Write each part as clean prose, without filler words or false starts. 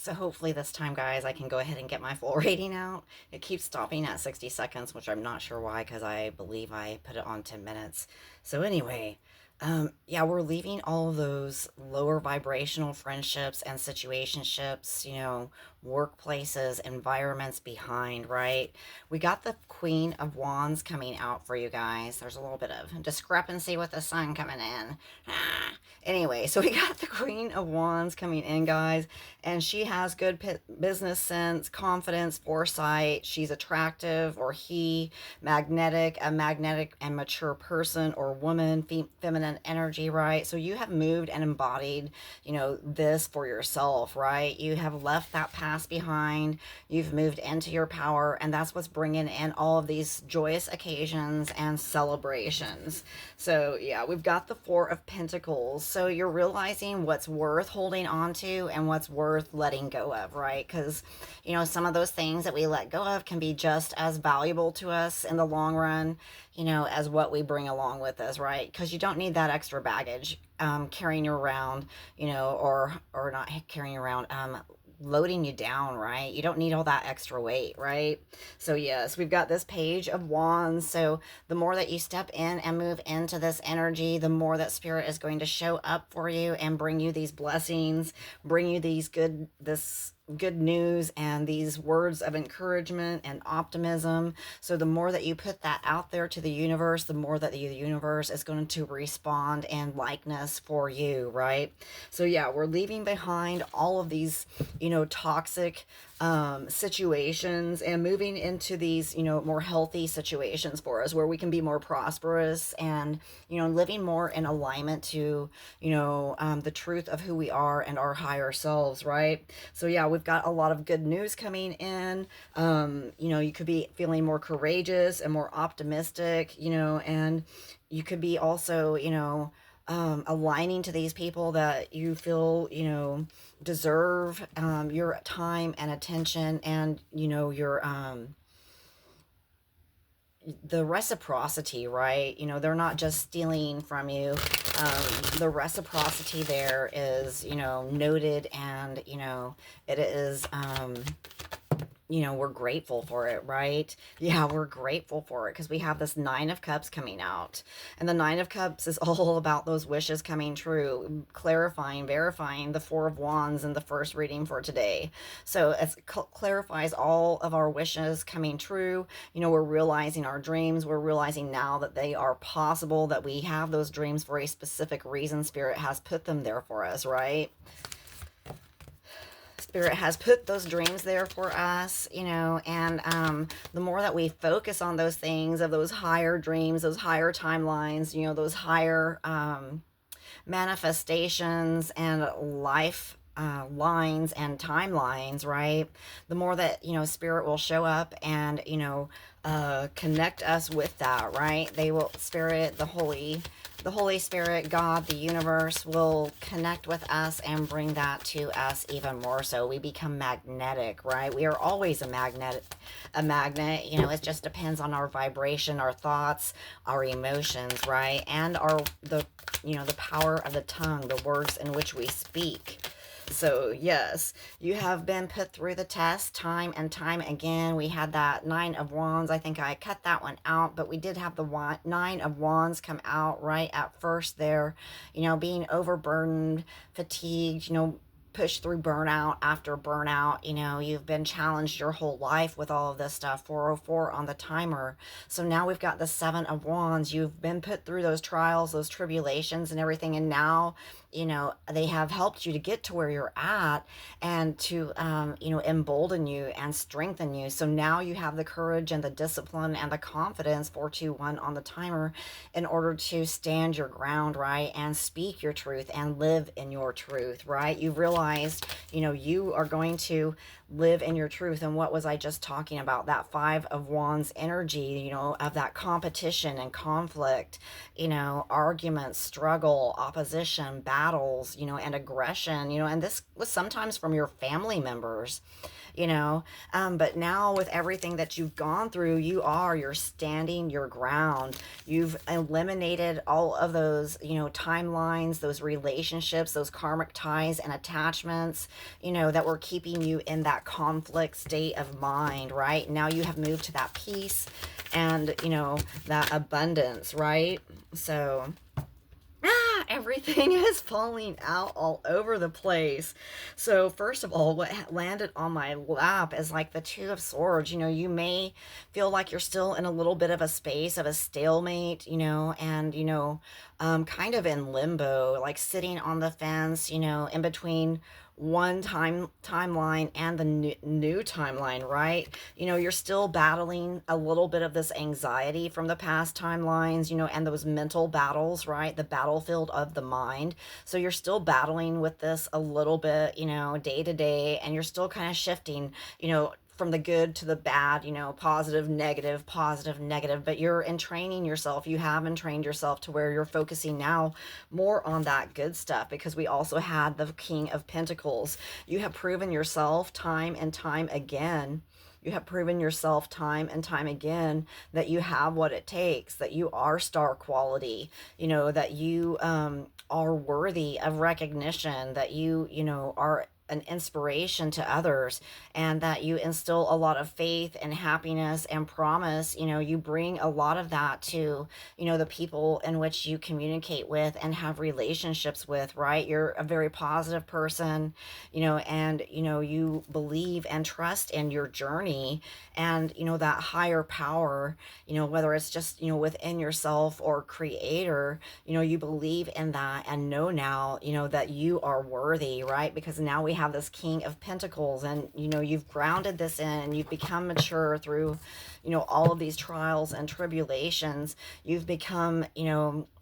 So hopefully this time, guys, I can go ahead and get my full rating out. It keeps stopping at 60 seconds, which I'm not sure why, because I believe I put it on 10 minutes. So anyway, yeah, we're leaving all of those lower vibrational friendships and situationships, workplaces, environments behind, right? We got the Queen of Wands coming out for you guys. There's a little bit of discrepancy with the sun coming in. Anyway, so we got the Queen of Wands coming in, guys, and she has good business sense, confidence, foresight. She's attractive, or a magnetic and mature person or woman, feminine energy, right? So you have moved and embodied, this for yourself, right? You have left that past behind. You've moved into your power, and that's what's bringing in all of these joyous occasions and celebrations. So, yeah, we've got the Four of Pentacles. So, you're realizing what's worth holding on to and what's worth letting go of, right? Because, some of those things that we let go of can be just as valuable to us in the long run, as what we bring along with us, right? Because you don't need that extra baggage carrying you around, or not carrying around, loading you down, right? You don't need all that extra weight, right? So yes, we've got this Page of Wands. So the more that you step in and move into this energy, the more that Spirit is going to show up for you and bring you these blessings, bring you this good news and these words of encouragement and optimism. So the more that you put that out there to the universe, the more that the universe is going to respond in likeness for you, right? So yeah, we're leaving behind all of these, toxic situations and moving into these, more healthy situations for us where we can be more prosperous and, living more in alignment to, the truth of who we are and our higher selves, right? So yeah, we've got a lot of good news coming in. You could be feeling more courageous and more optimistic, and you could be also, aligning to these people that you feel, deserve your time and attention, and your the reciprocity, right? They're not just stealing from you. The reciprocity there is, noted, and it is, we're grateful for it, right? Yeah, we're grateful for it because we have this Nine of Cups coming out. And the Nine of Cups is all about those wishes coming true, clarifying, verifying the Four of Wands in the first reading for today. So it clarifies all of our wishes coming true. We're realizing our dreams. We're realizing now that they are possible, that we have those dreams for a specific reason. Spirit has put them there for us, right? Spirit has put those dreams there for us, and the more that we focus on those things, of those higher dreams, those higher timelines, those higher manifestations and life lines and timelines, right? The more that, Spirit will show up and, connect us with that, right? They will, Spirit, the Holy Spirit, God, the universe will connect with us and bring that to us even more so. We become magnetic, right? We are always a magnet, it just depends on our vibration, our thoughts, our emotions, right? And the power of the tongue, the words in which we speak. So, yes, you have been put through the test time and time again. We had that Nine of Wands. I think I cut that one out, but we did have the Nine of Wands come out right at first there, being overburdened, fatigued, push through burnout after burnout. You've been challenged your whole life with all of this stuff. 404 on the timer. So now we've got the Seven of Wands. You've been put through those trials, those tribulations and everything, and now they have helped you to get to where you're at, and to embolden you and strengthen you. So now you have the courage and the discipline and the confidence, 421 on the timer, in order to stand your ground, right, and speak your truth and live in your truth, right? You've realized you are going to live in your truth. And what was I just talking about? That Five of Wands energy, of that competition and conflict, arguments, struggle, opposition, battles, and aggression, and this was sometimes from your family members, you know but now with everything that you've gone through, you're standing your ground. You've eliminated all of those, timelines, those relationships, those karmic ties and attachments, that were keeping you in that conflict state of mind. Right now you have moved to that peace and that abundance, right? So everything is falling out all over the place. So first of all, what landed on my lap is like the Two of Swords. You may feel like you're still in a little bit of a space of a stalemate, and kind of in limbo, like sitting on the fence, in between one timeline and the new timeline, right? You're still battling a little bit of this anxiety from the past timelines, and those mental battles, right? The battlefield of the mind. So you're still battling with this a little bit, day to day, and you're still kind of shifting, from the good to the bad, positive, negative, but you're entraining yourself. You have entrained yourself to where you're focusing now more on that good stuff, because we also had the King of Pentacles. You have proven yourself time and time again. You have proven yourself time and time again that you have what it takes, that you are star quality, that you are worthy of recognition, that are an inspiration to others, and that you instill a lot of faith and happiness and promise. You bring a lot of that to the people in which you communicate with and have relationships with, right? You're a very positive person, and you believe and trust in your journey, and that higher power, whether it's just within yourself or creator, you believe in that and know now that you are worthy, right? Because now we have this King of Pentacles, and you've grounded this in, you've become mature through all of these trials and tribulations. You've become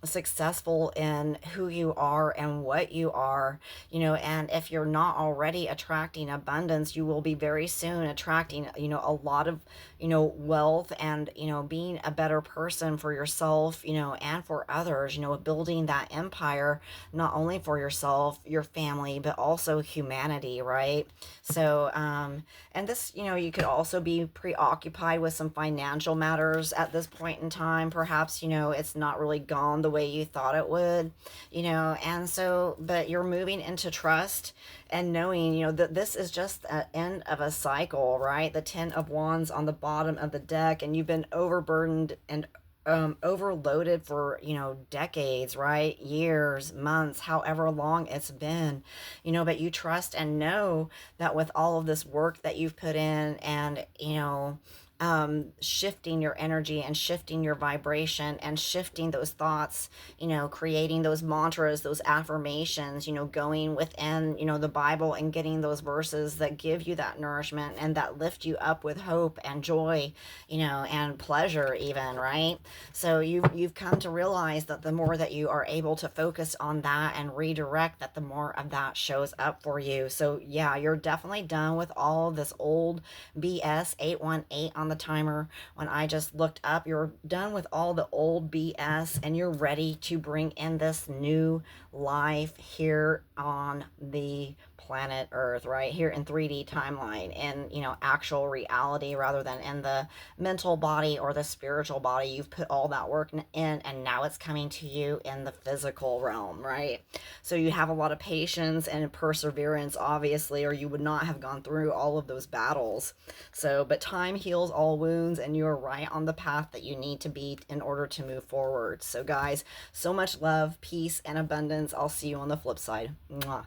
successful in who you are and what you are, and if you're not already attracting abundance, you will be very soon attracting a lot of wealth, and being a better person for yourself, and for others, building that empire, not only for yourself, your family, but also humanity, right? So and this, you could also be preoccupied with some financial matters at this point in time. Perhaps it's not really gone the way you thought it would, and so, but you're moving into trust and knowing that this is just the end of a cycle, right? The Ten of Wands on the bottom of the deck, and you've been overburdened and overloaded for decades, right? Years, months, however long it's been, but you trust and know that with all of this work that you've put in, and shifting your energy and shifting your vibration and shifting those thoughts, creating those mantras, those affirmations, going within, the Bible, and getting those verses that give you that nourishment and that lift you up with hope and joy, and pleasure even, right? So you've come to realize that the more that you are able to focus on that and redirect, that the more of that shows up for you. So yeah, you're definitely done with all this old BS. 818 on the timer when I just looked up. You're done with all the old BS, and you're ready to bring in this new life here on the planet Earth, right here in 3D timeline, in actual reality, rather than in the mental body or the spiritual body. You've put all that work in, and now it's coming to you in the physical realm, right? So you have a lot of patience and perseverance, obviously, or you would not have gone through all of those battles. So, but time heals all wounds, and you're right on the path that you need to be in order to move forward. So guys, so much love, peace, and abundance. I'll see you on the flip side. Mwah.